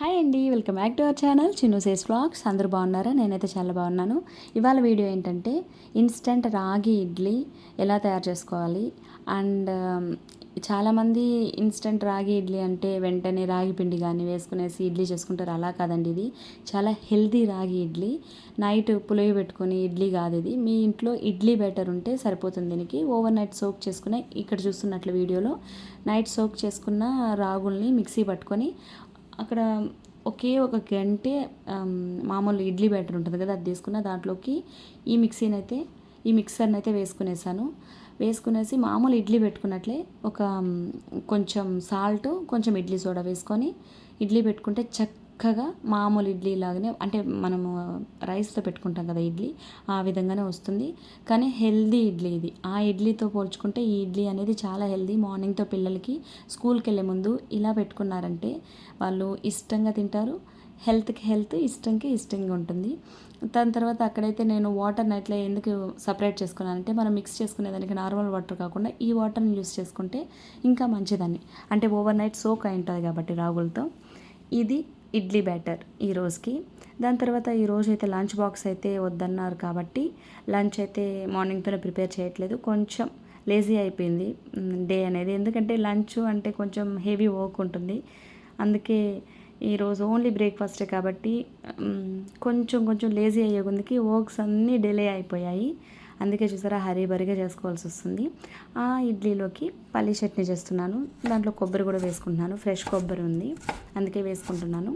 Hi అండి, welcome back to our channel Chinnu says vlogs. అందరూ బాగున్నారా? నేనైతే చాలా బాగున్నాను. ఇవాళ వీడియో ఏంటంటే ఇన్స్టెంట్ రాగి ఇడ్లీ ఎలా తయారు చేసుకోవాలి. అండ్ చాలామంది ఇన్స్టెంట్ రాగి ఇడ్లీ అంటే వెంటనే రాగి పిండి కానీ వేసుకునేసి ఇడ్లీ చేసుకుంటారు. అలా కాదండి, ఇది చాలా హెల్దీ రాగి ఇడ్లీ. నైట్ పులియ పెట్టుకొని ఇడ్లీ కాదు ఇది. మీ ఇంట్లో ఇడ్లీ బ్యాటర్ ఉంటే సరిపోతుంది. దీనికి ఓవర్ నైట్ సోక్ చేసుకునే, ఇక్కడ చూస్తున్నట్లు వీడియోలో నైట్ సోక్ చేసుకున్న రాగుల్ని మిక్సీ పట్టుకొని అక్కడ ఒకే ఒక గంటే మామూలు ఇడ్లీ బ్యాటర్ ఉంటుంది కదా, అది తీసుకున్న దాంట్లోకి ఈ మిక్సర్ని అయితే వేసుకునేసి మామూలు ఇడ్లీ పెట్టుకున్నట్లే ఒక కొంచెం సాల్ట్, కొంచెం ఇడ్లీ సోడా వేసుకొని ఇడ్లీ పెట్టుకుంటే చక్కగా మామూలు ఇడ్లీ లాగానే, అంటే మనము రైస్తో పెట్టుకుంటాం కదా ఇడ్లీ, ఆ విధంగానే వస్తుంది. కానీ హెల్దీ ఇడ్లీ ఇది. ఆ ఇడ్లీతో పోల్చుకుంటే ఈ ఇడ్లీ అనేది చాలా హెల్దీ. మార్నింగ్తో పిల్లలకి స్కూల్కి వెళ్ళే ముందు ఇలా పెట్టుకున్నారంటే వాళ్ళు ఇష్టంగా తింటారు. హెల్త్కి హెల్త్, ఇష్టంగా ఉంటుంది. దాని తర్వాత అక్కడైతే నేను వాటర్ని అట్లా ఎందుకు సపరేట్ చేసుకున్నానంటే, మనం మిక్స్ చేసుకునేదానికి నార్మల్ వాటర్ కాకుండా ఈ వాటర్ని యూస్ చేసుకుంటే ఇంకా మంచిదని, అంటే ఓవర్ నైట్ సోక్ అయి ఉంటుంది కాబట్టి రాగులతో. ఇది ఇడ్లీ బ్యాటర్ ఈ రోజుకి. దాని తర్వాత ఈరోజు అయితే లంచ్ బాక్స్ అయితే వద్దన్నారు కాబట్టి లంచ్ అయితే మార్నింగ్తోనే ప్రిపేర్ చేయట్లేదు. కొంచెం లేజీ అయిపోయింది డే అనేది, ఎందుకంటే లంచ్ అంటే కొంచెం హెవీ వర్క్ ఉంటుంది. అందుకే ఈరోజు ఓన్లీ బ్రేక్ఫాస్టే కాబట్టి కొంచెం లేజీ అయ్యే కొందికి వర్క్స్ అన్నీ డిలే అయిపోయాయి. అందుకే చూసారా, హరీబరీగా చేసుకోవాల్సి వస్తుంది. ఆ ఇడ్లీలోకి పల్లీ చట్నీ చేస్తున్నాను. దాంట్లో కొబ్బరి కూడా వేసుకుంటున్నాను. ఫ్రెష్ కొబ్బరి ఉంది, అందుకే వేసుకుంటున్నాను.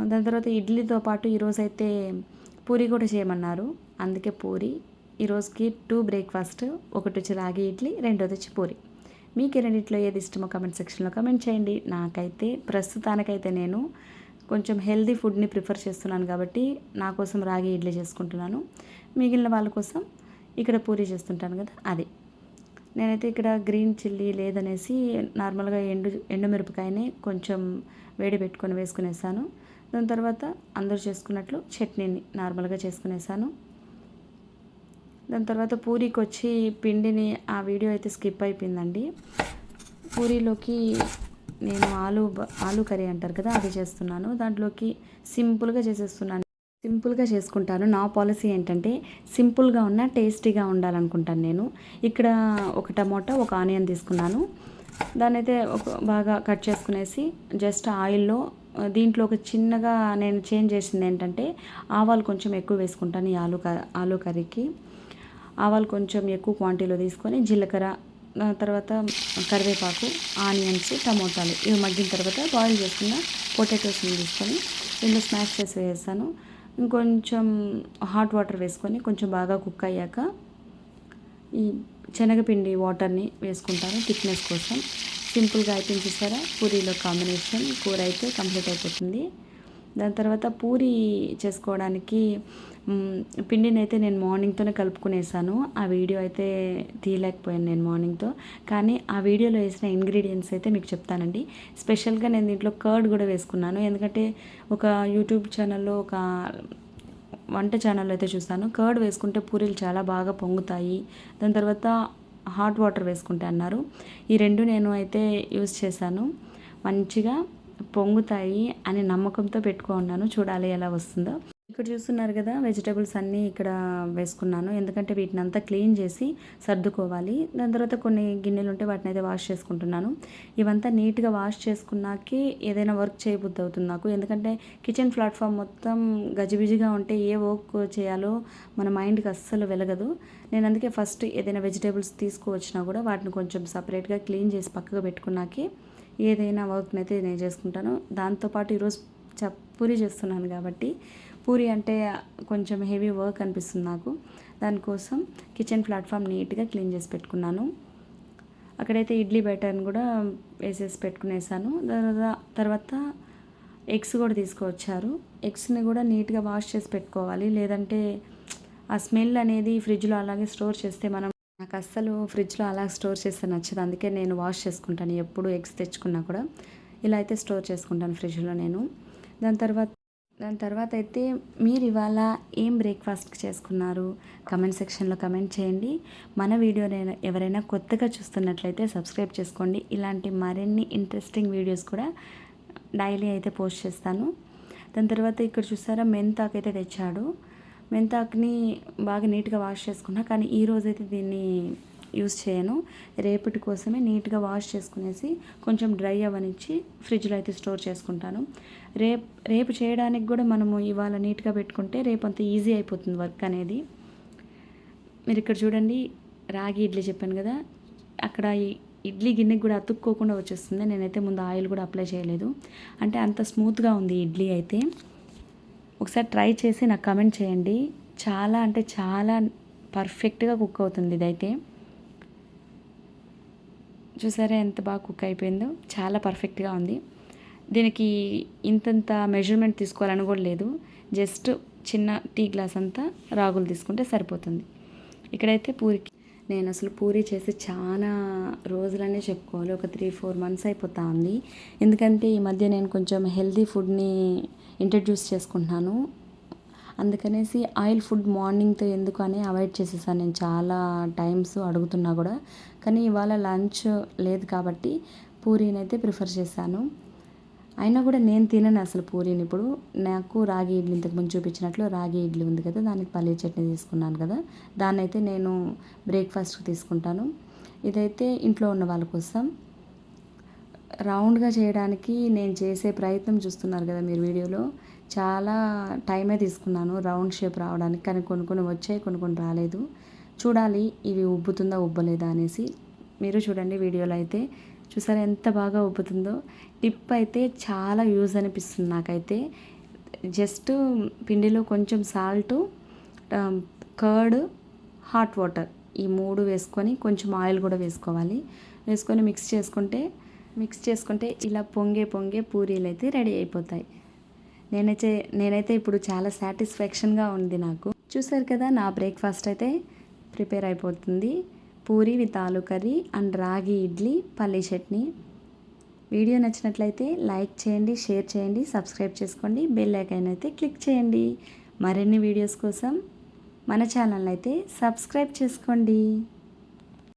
దాని తర్వాత ఇడ్లీతో పాటు ఈరోజైతే పూరి కూడా చేయమన్నారు. అందుకే పూరి ఈరోజుకి 2 బ్రేక్ఫాస్ట్. ఒకటి వచ్చి రాగి ఇడ్లీ, రెండోది వచ్చి పూరి. మీకు ఈ రెండిట్లో ఏది ఇష్టమో కమెంట్ సెక్షన్లో కమెంట్ చేయండి. నాకైతే ప్రస్తుతానికైతే నేను కొంచెం హెల్దీ ఫుడ్ని ప్రిఫర్ చేస్తున్నాను కాబట్టి నా కోసం రాగి ఇడ్లీ చేసుకుంటున్నాను. మిగిలిన వాళ్ళ కోసం ఇక్కడ పూరి చేస్తుంటాను కదా, అది. నేనైతే ఇక్కడ గ్రీన్ చిల్లీ లేదనేసి నార్మల్గా ఎండుమిరపకాయని కొంచెం వేడి పెట్టుకొని వేసుకునేసాను. దాని తర్వాత అందరూ చేసుకున్నట్లు చట్నీని నార్మల్గా చేసుకునేసాను. దాని తర్వాత పూరీకి వచ్చి పిండిని, ఆ వీడియో అయితే స్కిప్ అయిపోయిందండి. పూరీలోకి నేను ఆలు కర్రీ అంటారు కదా, అది చేస్తున్నాను. దాంట్లోకి సింపుల్గా చేసుకుంటాను. నా పాలసీ ఏంటంటే సింపుల్గా ఉన్న టేస్టీగా ఉండాలనుకుంటాను నేను. ఇక్కడ ఒక టమోటా, ఒక ఆనియన్ తీసుకున్నాను. దాన్ని అయితే బాగా కట్ చేసుకునేసి జస్ట్ ఆయిల్లో దీంట్లో ఒక చిన్నగా నేను చేంజ్ చేసింది ఏంటంటే, ఆవాలు కొంచెం ఎక్కువ వేసుకుంటాను ఈ ఆలు కర్రీకి. ఆవాలు కొంచెం ఎక్కువ క్వాంటిటీలో తీసుకొని జీలకర్ర, తర్వాత కరివేపాకు, ఆనియన్స్, టమోటాలు ఇవి మగ్గిన తర్వాత బాయిల్ చేసుకున్న పొటాటోస్ని తీసుకొని దీనిలో స్మాష్ చేసి వేసాను. ఇంకొంచెం హాట్ వాటర్ వేసుకొని కొంచెం బాగా కుక్ అయ్యాక ఈ శనగపిండి వాటర్ని వేసుకుంటాను థిక్నెస్ కోసం. సింపుల్గా అయిపోయింది చూసారా, పూరీలో కాంబినేషన్. కూర అయితే కంప్లీట్ అయిపోతుంది. దాని తర్వాత పూరీ చేసుకోవడానికి పిండిని అయితే నేను మార్నింగ్తోనే కలుపుకునేసాను. ఆ వీడియో అయితే తీయలేకపోయాను నేను మార్నింగ్తో, కానీ ఆ వీడియోలో వేసిన ఇంగ్రీడియంట్స్ అయితే మీకు చెప్తానండి. స్పెషల్గా నేను దీంట్లో కర్డ్ కూడా వేసుకున్నాను, ఎందుకంటే ఒక యూట్యూబ్ ఛానల్లో, ఒక వంట ఛానల్లో అయితే చూస్తాను, కర్డ్ వేసుకుంటే పూరీలు చాలా బాగా పొంగుతాయి. దాని తర్వాత హాట్ వాటర్ వేసుకుంటే అన్నారు. ఈ రెండు నేను అయితే యూస్ చేశాను. మంచిగా పొంగుతాయి అని నమ్మకంతో పెట్టుకున్నాను. చూడాలి ఎలా వస్తుందో. ఇక్కడ చూస్తున్నారు కదా, వెజిటేబుల్స్ అన్నీ ఇక్కడ వేసుకున్నాను, ఎందుకంటే వీటిని అంతా క్లీన్ చేసి సర్దుకోవాలి. దాని తర్వాత కొన్ని గిన్నెలు ఉంటే వాటిని అయితే వాష్ చేసుకుంటున్నాను. ఇవంతా నీట్గా వాష్ చేసుకున్నాకే ఏదైనా వర్క్ చేయబుద్ధి అవుతుంది నాకు, ఎందుకంటే కిచెన్ ప్లాట్ఫామ్ మొత్తం గజిబిజిగా ఉంటే ఏ వర్క్ చేయాలో మన మైండ్కి అస్సలు వెలగదు. నేను అందుకే ఫస్ట్ ఏదైనా వెజిటేబుల్స్ తీసుకువచ్చినా కూడా వాటిని కొంచెం సపరేట్గా క్లీన్ చేసి పక్కగా పెట్టుకున్నాకే ఏదైనా వర్క్ని అయితే నేను చేసుకుంటాను. దాంతోపాటు ఈరోజు పూరి చేస్తున్నాను కాబట్టి, పూరి అంటే కొంచెం హెవీ వర్క్ అనిపిస్తుంది నాకు. దానికోసం కిచెన్ ప్లాట్ఫామ్ నీట్గా క్లీన్ చేసి పెట్టుకున్నాను. అక్కడైతే ఇడ్లీ బ్యాటర్ని కూడా వేసేసి పెట్టుకునేసాను. తర్వాత ఎగ్స్ కూడా తీసుకువచ్చారు. ఎగ్స్ని కూడా నీట్గా వాష్ చేసి పెట్టుకోవాలి, లేదంటే ఆ స్మెల్ అనేది ఫ్రిడ్జ్లో అలాగే స్టోర్ చేస్తే నాకు అస్సలు ఫ్రిడ్జ్లో అలా స్టోర్ చేస్తే నచ్చదు. అందుకే నేను వాష్ చేసుకుంటాను ఎప్పుడు ఎగ్స్ తెచ్చుకున్నా కూడా. ఇలా అయితే స్టోర్ చేసుకుంటాను ఫ్రిడ్జ్లో నేను. దాని తర్వాత అయితే మీరు ఇవాళ ఏం బ్రేక్ఫాస్ట్ చేసుకున్నారు కమెంట్ సెక్షన్లో కమెంట్ చేయండి. మన వీడియోని ఎవరైనా కొత్తగా చూస్తున్నట్లయితే సబ్స్క్రైబ్ చేసుకోండి. ఇలాంటి మరిన్ని ఇంట్రెస్టింగ్ వీడియోస్ కూడా డైలీ అయితే పోస్ట్ చేస్తాను. దాని తర్వాత ఇక్కడ చూసారా మెంతాకు అయితే తెచ్చాడు. మెంతాకుని బాగా నీట్గా వాష్ చేసుకున్నా, కానీ ఈరోజైతే దీన్ని యూస్ చేయను. రేపటి కోసమే నీట్గా వాష్ చేసుకునేసి కొంచెం డ్రై అవ్వనిచ్చి ఫ్రిడ్జ్లో అయితే స్టోర్ చేసుకుంటాను. రేపు చేయడానికి కూడా మనము ఇవాళ నీట్గా పెట్టుకుంటే రేపు అంత ఈజీ అయిపోతుంది వర్క్ అనేది. మీరు ఇక్కడ చూడండి, రాగి ఇడ్లీ చెప్పాను కదా, అక్కడ ఇడ్లీ గిన్నెకి కూడా అతుక్కోకుండా వచ్చేస్తుంది. నేనైతే ముందు ఆయిల్ కూడా అప్లై చేయలేదు, అంటే అంత స్మూత్గా ఉంది ఇడ్లీ అయితే. ఒకసారి ట్రై చేసి నాకు కమెంట్ చేయండి. చాలా అంటే చాలా పర్ఫెక్ట్గా కుక్ అవుతుంది ఇదైతే. చూసారా ఎంత బాగా కుక్ అయిపోయిందో, చాలా పర్ఫెక్ట్గా ఉంది. దీనికి ఇంతంత మెజర్మెంట్ తీసుకోవాలని కూడా లేదు, జస్ట్ చిన్న టీ గ్లాస్ అంతా రాగులు తీసుకుంటే సరిపోతుంది. ఇక్కడైతే పూరికి నేను అసలు పూరి చేసి చాలా రోజులనే చెప్పుకోవాలి, ఒక 3-4 మంత్స్ అయిపోతా ఉంది. ఎందుకంటే ఈ మధ్య నేను కొంచెం హెల్తీ ఫుడ్ని ఇంట్రడ్యూస్ చేసుకుంటున్నాను. అందుకనేసి ఆయిల్ ఫుడ్ మార్నింగ్తో ఎందుకు అని అవాయిడ్ చేసేసాను నేను చాలా టైమ్స్ అడుగుతున్నా కూడా. కానీ ఇవాళ లంచ్ లేదు కాబట్టి పూరీని అయితే ప్రిఫర్ చేశాను. అయినా కూడా నేను తినను అసలు పూరీని. ఇప్పుడు నాకు రాగి ఇడ్లీ ఇంతకుముందు చూపించినట్లు రాగి ఇడ్లీ ఉంది కదా, దానికి పల్లీ చట్నీ తీసుకున్నాను కదా, దాన్ని అయితే నేను బ్రేక్ఫాస్ట్కి తీసుకుంటాను. ఇదైతే ఇంట్లో ఉన్న వాళ్ళ కోసం. రౌండ్గా చేయడానికి నేను చేసే ప్రయత్నం చూస్తున్నారు కదా మీరు వీడియోలో, చాలా టైమే తీసుకున్నాను రౌండ్ షేప్ రావడానికి. కానీ కొన్ని వచ్చాయి, కొన్ని రాలేదు. చూడాలి ఇవి ఉబ్బుతుందా ఉబ్బలేదా అనేసి. మీరు చూడండి వీడియోలో అయితే, చూసారా ఎంత బాగా ఉబ్బుతుందో. టిప్ అయితే చాలా యూజ్ అనిపిస్తుంది నాకైతే. జస్ట్ పిండిలో కొంచెం సాల్టు, కర్డ్, హాట్ వాటర్ ఈ 3 వేసుకొని కొంచెం ఆయిల్ కూడా వేసుకోవాలి. వేసుకొని మిక్స్ చేసుకుంటే ఇలా పొంగే పూరీలు అయితే రెడీ అయిపోతాయి. నేనైతే ఇప్పుడు చాలా సాటిస్ఫాక్షన్గా ఉంది నాకు. చూసారు కదా నా బ్రేక్ఫాస్ట్ అయితే ప్రిపేర్ అయిపోతుంది. పూరి విత్ ఆలు కర్రీ అండ్ రాగి ఇడ్లీ, పల్లీ చట్నీ. వీడియో నచ్చినట్లయితే లైక్ చేయండి, షేర్ చేయండి, సబ్స్క్రైబ్ చేసుకోండి, బెల్ ఐకాన్ అయితే క్లిక్ చేయండి. మరిన్ని వీడియోస్ కోసం మన ఛానల్ అయితే సబ్స్క్రైబ్ చేసుకోండి.